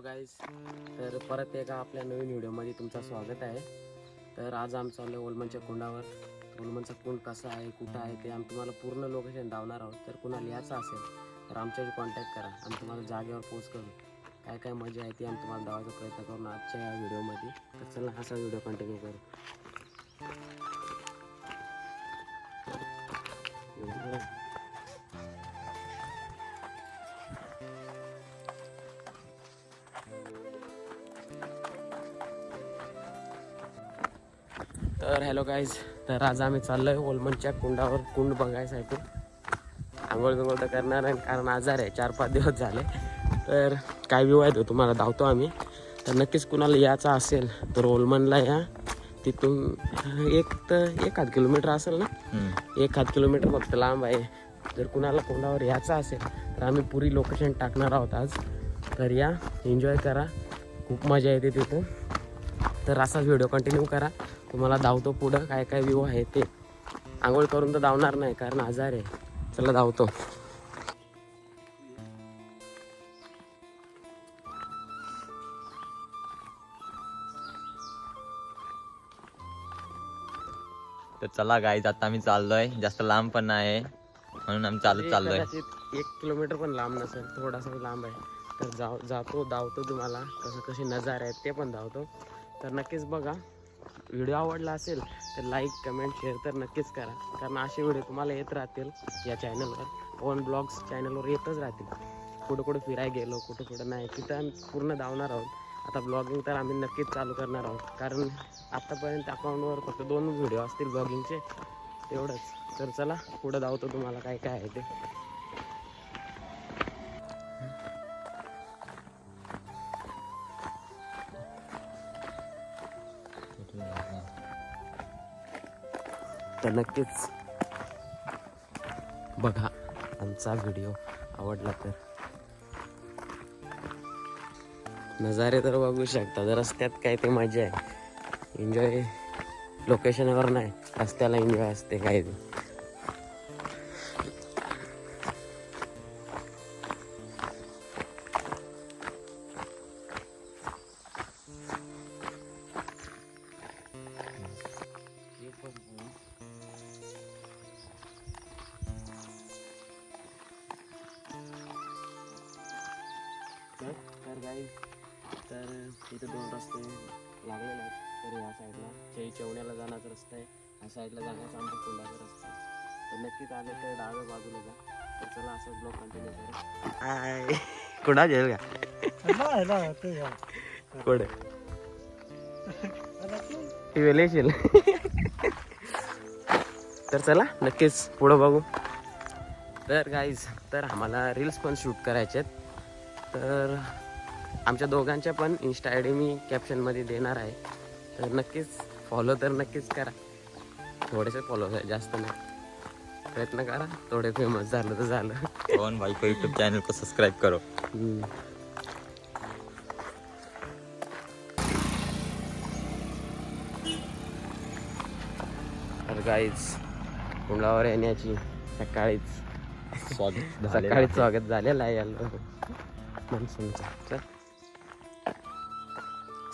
Guys, तर परत एका आपल्या नवीन व्हिडिओमध्ये तुमचं स्वागत आहे. तर आज आम्ही चाललो ओलमनच्या कुंडावर. ओलमनचा कुंड कसा आहे, कुठं आहे ते आम्ही तुम्हाला पूर्ण लोकेशन दावणार आहोत. तर कुणाला यायचं असेल तर आमच्याशी कॉन्टॅक्ट करा. आम्ही तुम्हाला जागेवर पोस्ट करू. काय काय मजा आहे ती आम्ही तुम्हाला दावायचा प्रयत्न करू आजच्या या व्हिडिओमध्ये. तर चला असा व्हिडिओ कंटिन्यू करू. तर हॅलो गाईज, तर आज आम्ही चाललो आहे ओलमनच्या कुंडावर. कुंड बघायसाठी आंघोळ बिंघोळ तर करणार आहे, कारण आजार आहे. 4-5 दिवस झाले. तर काय व्ह्यू आहे तो तुम्हाला धावतो आम्ही. तर नक्कीच कुणाला यायचं असेल तर ओलमनला या. तिथून एक हात किलोमीटर असेल ना, 1 किलोमीटर फक्त लांब आहे. जर कुणाला कुंडावर यायचं असेल तर आम्ही पुरी लोकेशन टाकणार आहोत आज. तर या, एन्जॉय करा, खूप मजा येते तिथं. तर असाच व्हिडिओ कंटिन्यू करा. तुम्हाला धावतो पुढं काय काय व्ह्यू आहे ते. आंघोळ करून तर धावणार नाही, कारण आजार आहे. चला धावतो. तर चला गाईज, आता आम्ही चाललोय. जास्त लांब पण नाही म्हणून आम्ही चाललोय. 1 किलोमीटर पण लांब नसेल, थोडासा लांब आहे. तर जातो धावतो, तुम्हाला कसे नजारे आहेत ते पण धावतो. तर नक्कीच बघा. व्हिडिओ आवडला असेल तर लाईक कमेंट शेअर तर नक्कीच करा, कारण असे व्हिडिओ तुम्हाला येत राहतील या चॅनलवर. पवन ब्लॉग्स चॅनलवर येतच राहतील. कुठं कुठं फिरायला गेलो, कुठं कुठं नाही, तिथं आम्ही पूर्ण धावणार आहोत. आता ब्लॉगिंग तर आम्ही नक्कीच चालू करणार आहोत, कारण आत्तापर्यंत अकाउंटवर फक्त 2 व्हिडिओ असतील ब्लॉगिंगचे, तेवढंच. तर चला पुढं धावतो, तुम्हाला काय काय आहे ते. तर नक्कीच बघा आमचा व्हिडिओ आवडला तर. नजारे तर बघू शकता. रस्त्यात काय ते मजा आहे. एन्जॉय लोकेशनवर नाही, रस्त्याला एन्जॉय असते काय ते. तर गाईज, तर इथे 2 रस्ते लागलेले आहेत. तर ह्या साईडला चेवण्याला जाण्याचा रस्ता आहे, ह्या साईडला जाण्याचा आमचा कुंडाचा रस्ता आहे. तर नक्कीच आले तर डाव्या बाजूला जा. तर चला असं ब्लॉग कंटिन्यू करू. कुणा जेल का कुठे वेलेशील. तर चला नक्कीच पुढं बघू. तर गाईज, तर आम्हाला रील्स पण शूट करायचे आहेत. तर आमच्या दोघांच्या पण इंस्टा आय डी मी कॅप्शनमध्ये देणार आहे. तर नक्कीच फॉलो तर नक्कीच करा. थोडेसे फॉलो आहे, जास्त नाही. प्रयत्न करा, थोडे फेमस झालं तर झालं. पवन भाई को यूट्यूब चैनल को सब्सक्राइब करो. तर गाईज, कुंडावर येण्याची सकाळीच स्वागत झालेलं आहे याला माणसांचं.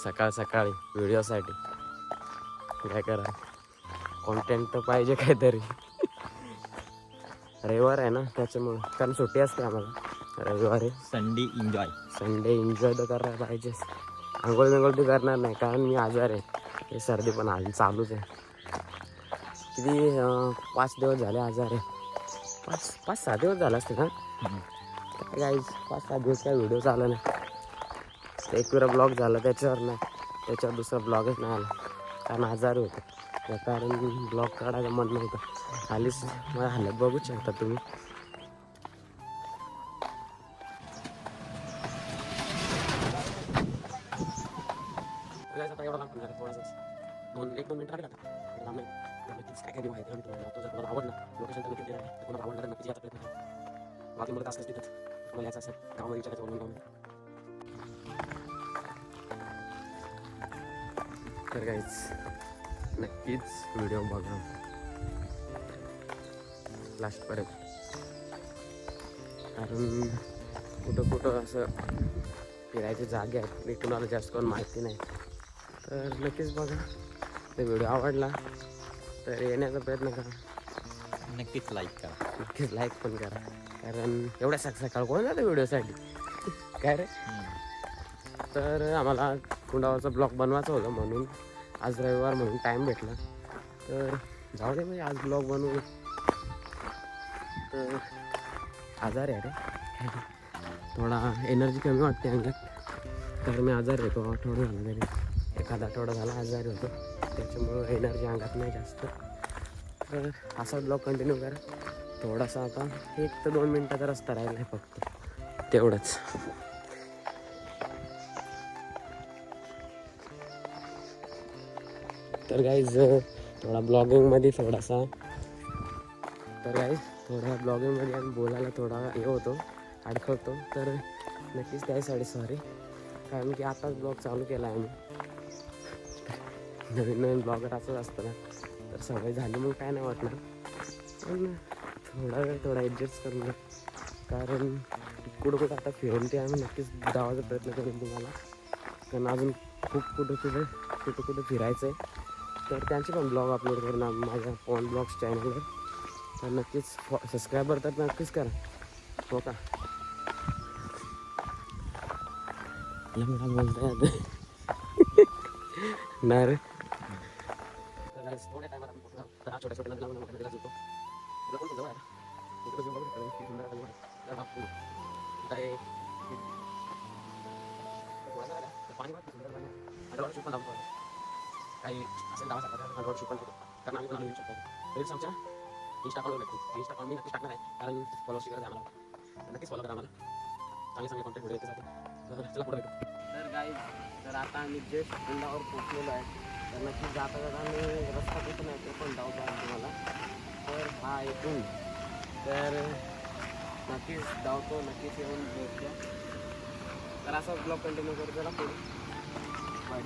सकाळ सकाळी व्हिडिओसाठी काय करा, कॉन्टेंट तर पाहिजे काहीतरी. रविवार आहे ना, त्याच्यामुळं, कारण सुट्टी असते आम्हाला रविवारी. संडे एन्जॉय तर करायला पाहिजेच. आंघोळ बिंघोळ तर करणार नाही, कारण मी आजार आहे. हे सर्दी पण आली चालूच आहे. किती 5 दिवस झाले आजार आहे. 5-6 दिवस झाला असते का काय. 5-6 दिवस काय व्हिडिओ चालला नाही. एक वेळा ब्लॉग झाला, त्याच्यावर नाही, त्याच्यावर दुसरा ब्लॉगच नाही आला, कारण आजारी होतं. त्या कारण ब्लॉग काढायला मन नव्हतं. आलीच मला हालत बघू शकता तुम्ही. तर गाईज, नक्कीच व्हिडिओ बघा लास्टपर्यंत, कारण कुठं असं फिरायचे जागे आहेत मी कुणाला जास्त कोण माहिती नाही. तर नक्कीच बघा, तर व्हिडिओ आवडला तर येण्याचा प्रयत्न करा, नक्कीच लाईक करा. नक्कीच लाईक पण करा, कारण एवढ्या सकाळ कोण जातं व्हिडिओसाठी काय रे. तर आम्हाला कुंडावरचा ब्लॉग बनवायचा होता म्हणून आज रविवार म्हणून टाईम भेटला, तर जाऊ दे म्हणजे आज ब्लॉग बनवू. तर आजार आहे रे, थोडा एनर्जी कमी वाटते अंगात, तर मी आजारी होतो आठवडा झाला तरी, एखादा आठवडा झाला आजारी होतो, त्याच्यामुळं एनर्जी अंगात नाही जास्त. तर असा ब्लॉग कंटिन्यू करा. थोडासा आता 1 ते 2 मिनटाचा रस्ता राहिला आहे फक्त, तेवढंच. तर गाईज थोडा ब्लॉगिंगमध्ये थोडासा ब्लॉगिंगमध्ये आम्ही बोलायला थोडा हे होतो, अडखळतो, तर नक्कीच त्यासाठी सॉरी. कारण की आताच ब्लॉग चालू केला आहे आम्ही, नवीन ब्लॉगर असंच असतं ना, तर सवय झाली मग काय नाही वाटणार, पण थोडा ॲडजस्ट करून घ्या. कारण कुठं आता फिरून ते आम्ही नक्कीच दावायचा प्रयत्न करून तुम्हाला, कारण अजून खूप कुठं फिरायचं आहे, तर त्यांचे पण ब्लॉग अपलोड करून आम्ही माझ्या पॉन ब्लॉग्स चॅनलवर. तर नक्कीच सबस्क्रायबर तर नक्कीच करा, हो का. मला बोलता येतं नाही रे. काही असेल गावासाठी पण होतो, कारण आम्ही पण येऊ शकतो. रील्स आमच्या इंस्टा फॉलो नक्की, इंस्टा फॉलो मी नक्कीच टाकणार आहे, कारण फॉलोअर्सची गरज आहे आम्हाला, नक्कीच फॉलो करा आम्हाला, चांगले कॉन्टेंट व्हिडिओ येण्यासाठी. तर चला पुढे भेटू. तर गाईज, तर आता आम्ही जस्ट कुंडावर पोचलेलो आहे, तर नक्कीच जाता आम्ही रस्ता कुठून आहे ते पण धावतो आहे तुम्हाला. तर हा इथून तर नक्कीच धावतो, नक्कीच येऊन भेटतो. तर असा ब्लॉग कंटिन्यू करू, चला पुढे बाय.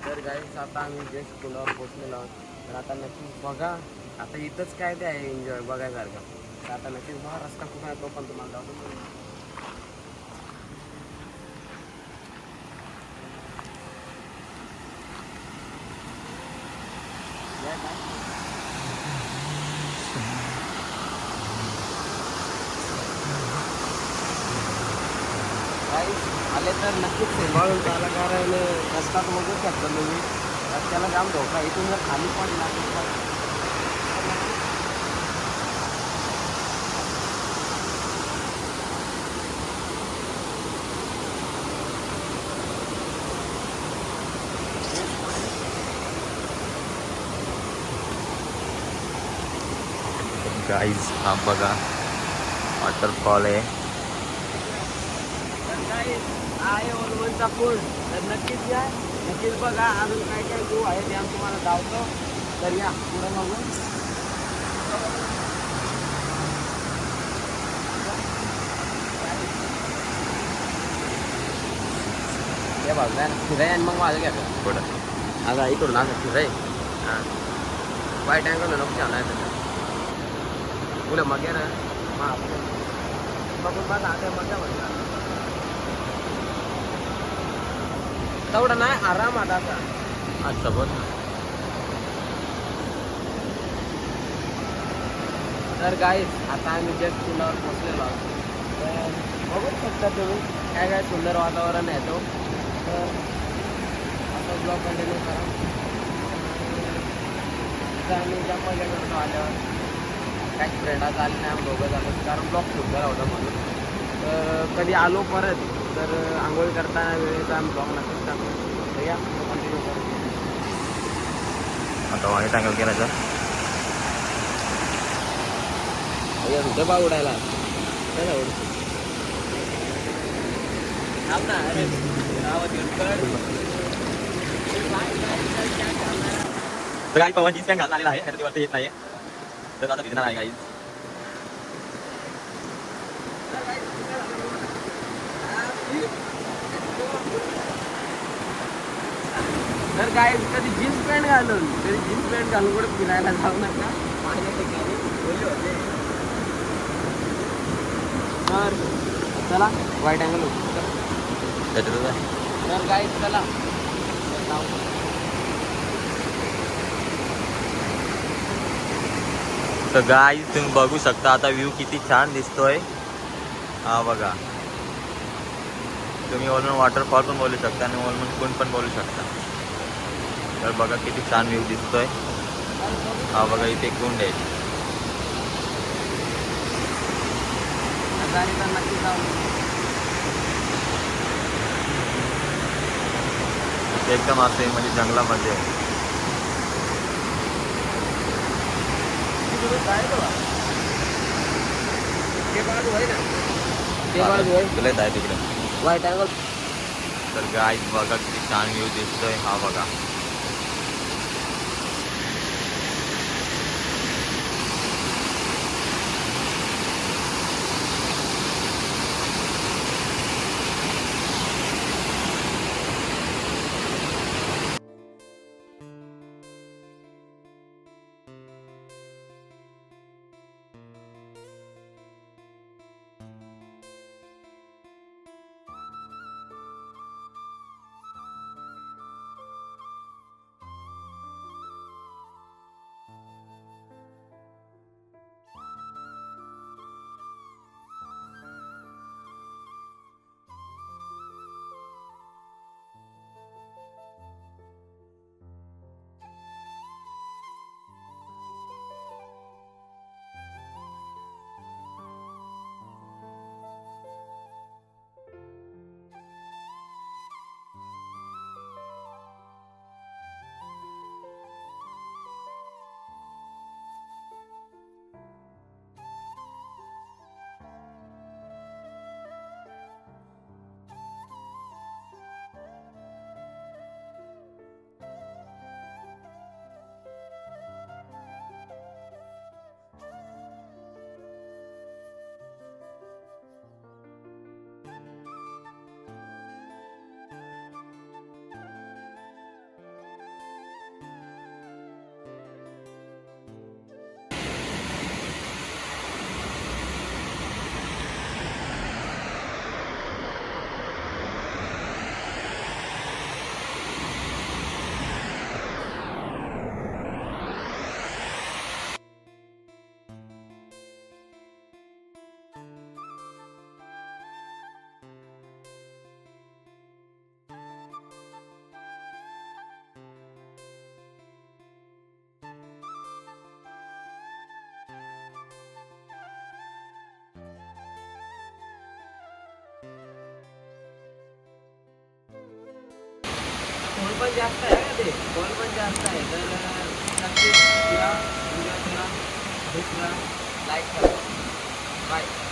तर गाईज आता आम्ही जस्ट कुंडावर पोचलेलो आहोत, तर आता नक्कीच बघा, आता इथंच काय ते आहे एन्जॉय बघायसारखं, तर आता नक्कीच बघा रस्ता कुठं आहे तो पण तुम्हाला दाखवतो. आले तर नक्कीच सांभाळून चाला, कारण रस्ता तर बघू शकता तुम्ही, रस्त्याला जाम धोका, इथून जर खाली पडला गाईज हा बघा वॉटरफॉल आहे. आहे ओलवनचा पूल, तर नक्कीच या, नक्कीच बघा. अजून काय काय जो आहे ते आम्ही तुम्हाला दावतो, तर या पुढं बघून. हे बघा फिराय आणि मग माझं घ्या पुढं आता इकडून असं फिराय, हां वाईट अँगल नको छान आहे त्याच्या पुढे मग रे बघून माझा आता मजा म्हणतात तेवढा नाही आराम आता अच्छा बोल. तर गाईज आता आम्ही जस्ट पुलावर पोचलेलो आहोत, तर बघू शकता तुम्ही काय काय सुंदर वातावरण आहे तो. तर आता ब्लॉग कंटिन्यू करा. तिथं आम्ही ज्या मजा करतो आल्यावर काही फ्रेंडात आले नाही, आम्ही दोघं झालो, कारण ब्लॉग सुंदर होता म्हणून. तर कधी आलो परत तर आंघोळ करताना वेळेचा आम्ही ब्लॉग नक्कीच टाकू. तर या कंटिन्यू करू. आता वाईट अँगल केला तर तुझं बा उडायला तर काही पवन जीन्स पॅन्ट घालून आलेला आहे, खरेदीवरती येत नाही, तर आता भिजणार आहे काही. तर काय कधी जीन्स पॅन्ट घालून कुठे फिरायला जाऊ नका. माझ्या ठिकाणी बोलले होते तर चला वाईट अँगल त्याच्यातच आहे. तर काय चला तर गाईज तुम्ही बघू शकता आता व्ह्यू किती छान दिसतोय. हा बघा, तुम्ही ओलमन वॉटरफॉल पण बोलू शकता आणि ओलमन कुंड पण बोलू शकता. तर बघा किती छान व्ह्यू दिसतोय. हा बघा इथे कुंड आहे. नक्की जाऊ. एकदम असे म्हणजे जंगलामध्ये आहे. तुला येत आहे तिकडे. वाईट अँगल. तर गाईज बघा किती छान व्ह्यू दिसतोय. हा बघा खोल पण जास्त आहे का ते? खोल पण जास्त आहे. तर नक्कीच या व्हिडिओला दुसरा लाईक करा. बाय.